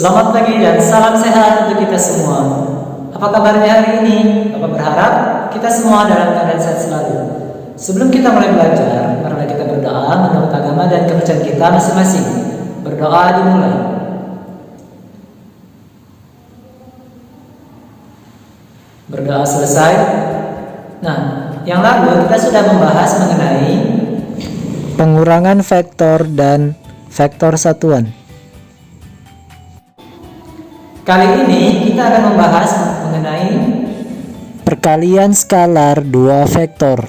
Selamat pagi dan salam sehat untuk kita semua. Apa kabarnya hari ini? Bapak berharap kita semua dalam keadaan sehat selalu. Sebelum kita mulai belajar, marilah kita berdoa menurut agama dan kepercayaan kita masing-masing. Berdoa dimulai. Berdoa selesai. Nah, yang lalu kita sudah membahas mengenai pengurangan vektor dan vektor satuan. Kali ini kita akan membahas mengenai perkalian skalar dua vektor.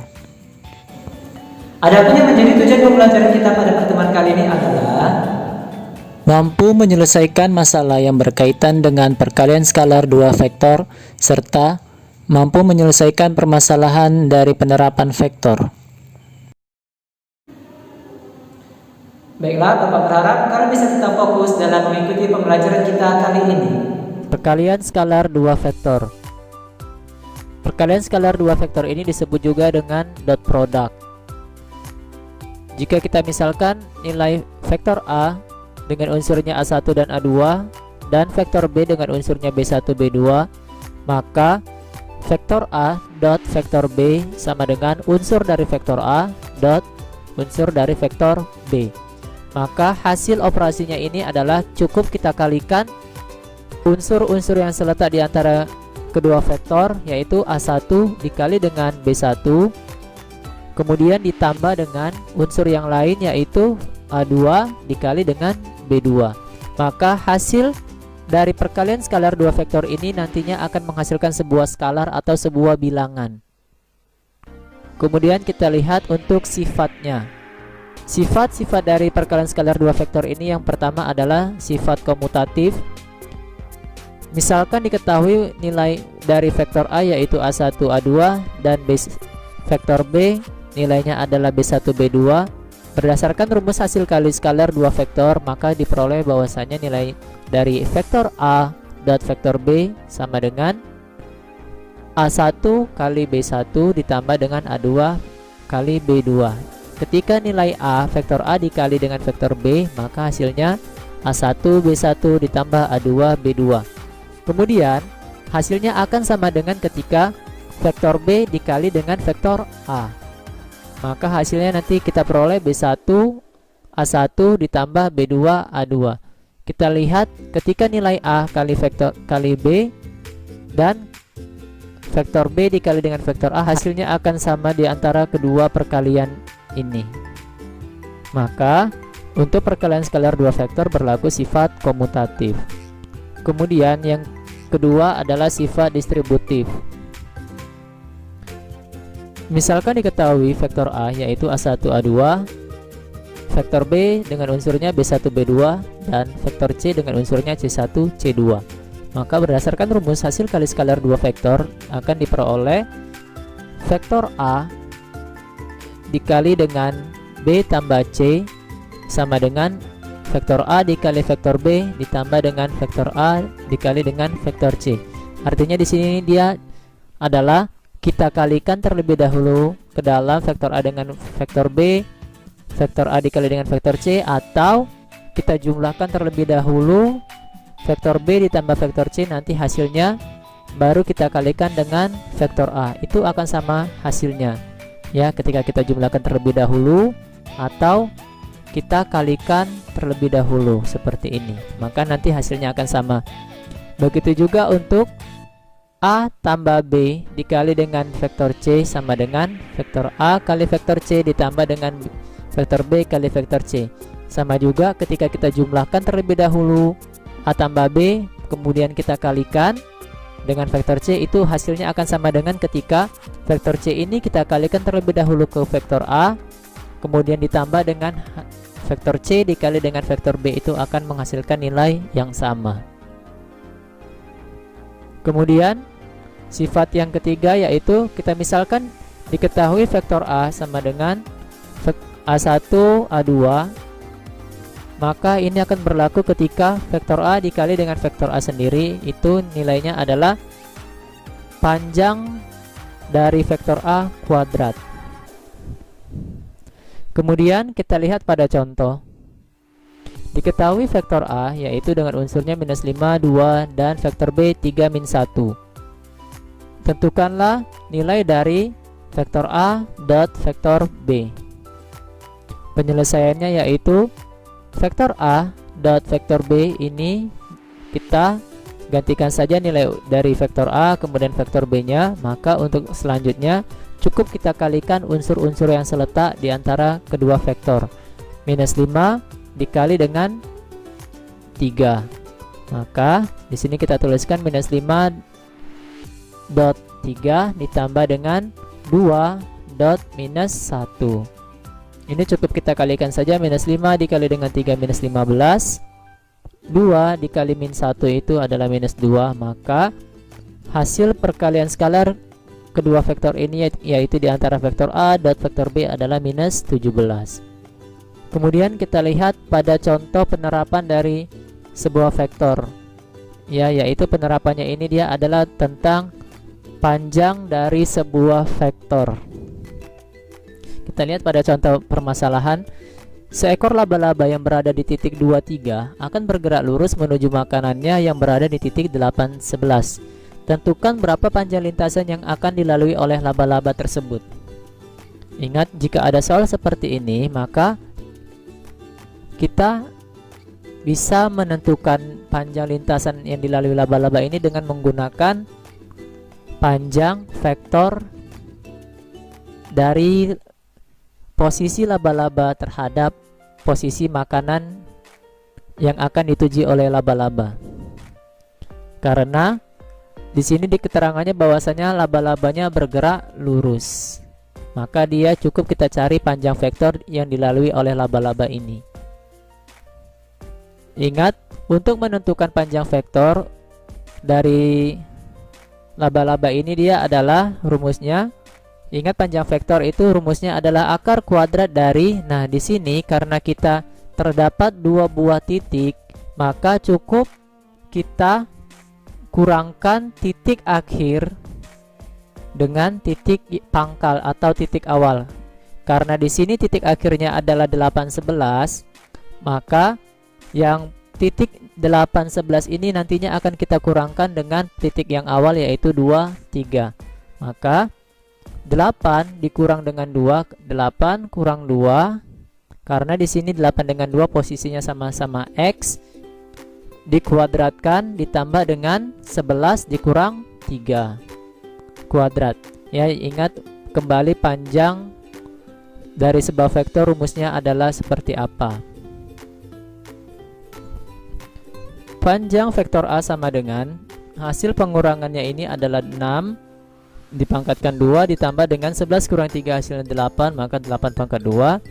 Adapun yang menjadi tujuan pembelajaran kita pada pertemuan kali ini adalah mampu menyelesaikan masalah yang berkaitan dengan perkalian skalar dua vektor serta mampu menyelesaikan permasalahan dari penerapan vektor. Baiklah, Bapak berharap kalian bisa tetap fokus dalam mengikuti pembelajaran kita kali ini. Perkalian skalar dua vektor. Perkalian skalar dua vektor ini disebut juga dengan dot product. Jika kita misalkan nilai vektor A dengan unsurnya A1 dan A2 dan vektor B dengan unsurnya B1, B2, maka vektor A dot vektor B sama dengan unsur dari vektor A dot unsur dari vektor B. Maka hasil operasinya ini adalah cukup kita kalikan unsur-unsur yang terletak di antara kedua vektor, yaitu A1 dikali dengan B1, kemudian ditambah dengan unsur yang lain yaitu A2 dikali dengan B2. Maka hasil dari perkalian skalar dua vektor ini nantinya akan menghasilkan sebuah skalar atau sebuah bilangan. Kemudian kita lihat untuk sifatnya. Sifat-sifat dari perkalian skalar dua vektor ini yang pertama adalah sifat komutatif. Misalkan diketahui nilai dari vektor A yaitu A1, A2 dan vektor B nilainya adalah B1, B2. Berdasarkan rumus hasil kali skalar dua vektor, maka diperoleh bahwasanya nilai dari vektor A dot vektor B sama dengan A1 kali B1 ditambah dengan A2 kali B2. Ketika nilai A, vektor A dikali dengan vektor B, maka hasilnya A1 B1 ditambah A2 B2. Kemudian hasilnya akan sama dengan ketika vektor B dikali dengan vektor A. Maka hasilnya nanti kita peroleh B1 A1 ditambah B2 A2. Kita lihat ketika nilai A kali vektor kali B dan vektor B dikali dengan vektor A, hasilnya akan sama di antara kedua perkalian ini. Maka untuk perkalian skalar dua vektor berlaku sifat komutatif. Kemudian yang kedua adalah sifat distributif. Misalkan diketahui vektor A yaitu A1 A2, vektor B dengan unsurnya B1 B2 dan vektor C dengan unsurnya C1 C2. Maka berdasarkan rumus hasil kali skalar dua vektor akan diperoleh vektor A dikali dengan B tambah C sama dengan vektor A dikali vektor B ditambah dengan vektor A dikali dengan vektor C. Artinya di sini dia adalah kita kalikan terlebih dahulu ke dalam vektor A dengan vektor B, vektor A dikali dengan vektor C, atau kita jumlahkan terlebih dahulu vektor B ditambah vektor C, nanti hasilnya baru kita kalikan dengan vektor A. Itu akan sama hasilnya. Ya, ketika kita jumlahkan terlebih dahulu atau kita kalikan terlebih dahulu seperti ini, maka nanti hasilnya akan sama. Begitu juga untuk A tambah B dikali dengan vektor C sama dengan vektor A kali vektor C ditambah dengan vektor B kali vektor C. Sama juga ketika kita jumlahkan terlebih dahulu A tambah B, kemudian kita kalikan dengan vektor C, itu hasilnya akan sama dengan ketika vektor C ini kita kalikan terlebih dahulu ke vektor A, kemudian ditambah dengan vektor C dikali dengan vektor B, itu akan menghasilkan nilai yang sama. Kemudian sifat yang ketiga yaitu kita misalkan diketahui vektor A sama dengan A1 A2, maka ini akan berlaku ketika vektor A dikali dengan vektor A sendiri, itu nilainya adalah panjang dari vektor A kuadrat. Kemudian kita lihat pada contoh. Diketahui vektor A yaitu dengan unsurnya minus 5, 2, dan vektor B 3, min 1. Tentukanlah nilai dari vektor A dot vektor B. Penyelesaiannya yaitu vektor A dot vektor B ini kita gantikan saja nilai dari vektor A kemudian vektor B nya, maka untuk selanjutnya cukup kita kalikan unsur-unsur yang seletak di antara kedua vektor. Minus 5 dikali dengan 3. Maka di sini kita tuliskan minus 5 dot 3 ditambah dengan 2 dot minus 1. Ini cukup kita kalikan saja, minus 5 dikali dengan 3 minus 15. 2 dikali min 1 itu adalah minus 2. Maka hasil perkalian skalar kedua vektor ini yaitu di antara vektor A dot vektor B adalah minus 17. Kemudian kita lihat pada contoh penerapan dari sebuah vektor, yaitu penerapannya ini dia adalah tentang panjang dari sebuah vektor. Kita lihat pada contoh permasalahan, seekor laba-laba yang berada di titik 23 akan bergerak lurus menuju makanannya yang berada di titik 811. Tentukan berapa panjang lintasan yang akan dilalui oleh laba-laba tersebut. Ingat, jika ada soal seperti ini, maka kita bisa menentukan panjang lintasan yang dilalui laba-laba ini dengan menggunakan panjang vektor dari posisi laba-laba terhadap posisi makanan yang akan dituju oleh laba-laba. Karena di sini di keterangannya bahwasanya laba-labanya bergerak lurus, maka dia cukup kita cari panjang vektor yang dilalui oleh laba-laba ini. Ingat, untuk menentukan panjang vektor dari laba-laba ini dia adalah rumusnya. Ingat, panjang vektor itu rumusnya adalah akar kuadrat dari, nah di sini karena kita terdapat dua buah titik, maka cukup kita kurangkan titik akhir dengan titik pangkal atau titik awal. Karena di sini titik akhirnya adalah 811, maka yang titik 811 ini nantinya akan kita kurangkan dengan titik yang awal yaitu 2, 3. Maka 8 dikurang dengan 2, 8 kurang 2. Karena di sini 8 dengan 2 posisinya sama-sama X, dikuadratkan ditambah dengan 11 dikurang 3 kuadrat. Ya, ingat kembali panjang dari sebuah vektor rumusnya adalah seperti apa. Panjang vektor A sama dengan hasil pengurangannya ini adalah 6 dipangkatkan 2 ditambah dengan 11 kurang 3 hasilnya 8, maka 8 pangkat 2.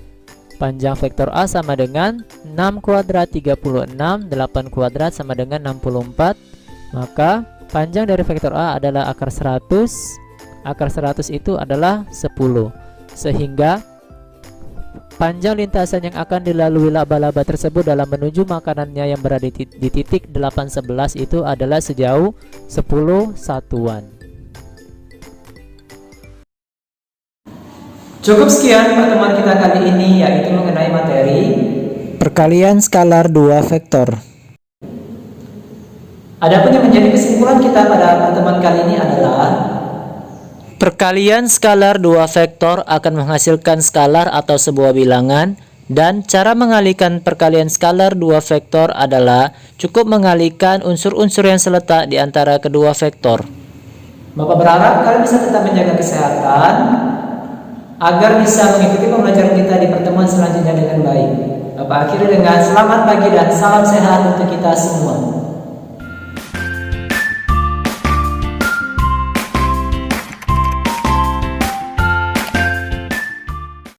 Panjang vektor A sama dengan 6 kuadrat 36, 8 kuadrat sama dengan 64. Maka panjang dari vektor A adalah akar 100. Akar 100 itu adalah 10. Sehingga panjang lintasan yang akan dilalui laba-laba tersebut dalam menuju makanannya yang berada di titik 811 itu adalah sejauh 10 satuan. Cukup sekian pertemuan kita kali ini, yaitu mengenai materi perkalian skalar dua vektor. Adapun yang menjadi kesimpulan kita pada pertemuan kali ini adalah perkalian skalar dua vektor akan menghasilkan skalar atau sebuah bilangan, dan cara mengalihkan perkalian skalar dua vektor adalah cukup mengalihkan unsur-unsur yang seletak di antara kedua vektor. Bapak berharap kalian bisa tetap menjaga kesehatan agar bisa mengikuti pembelajaran kita di pertemuan selanjutnya dengan baik. Bapak akhiri dengan selamat pagi dan salam sehat untuk kita semua.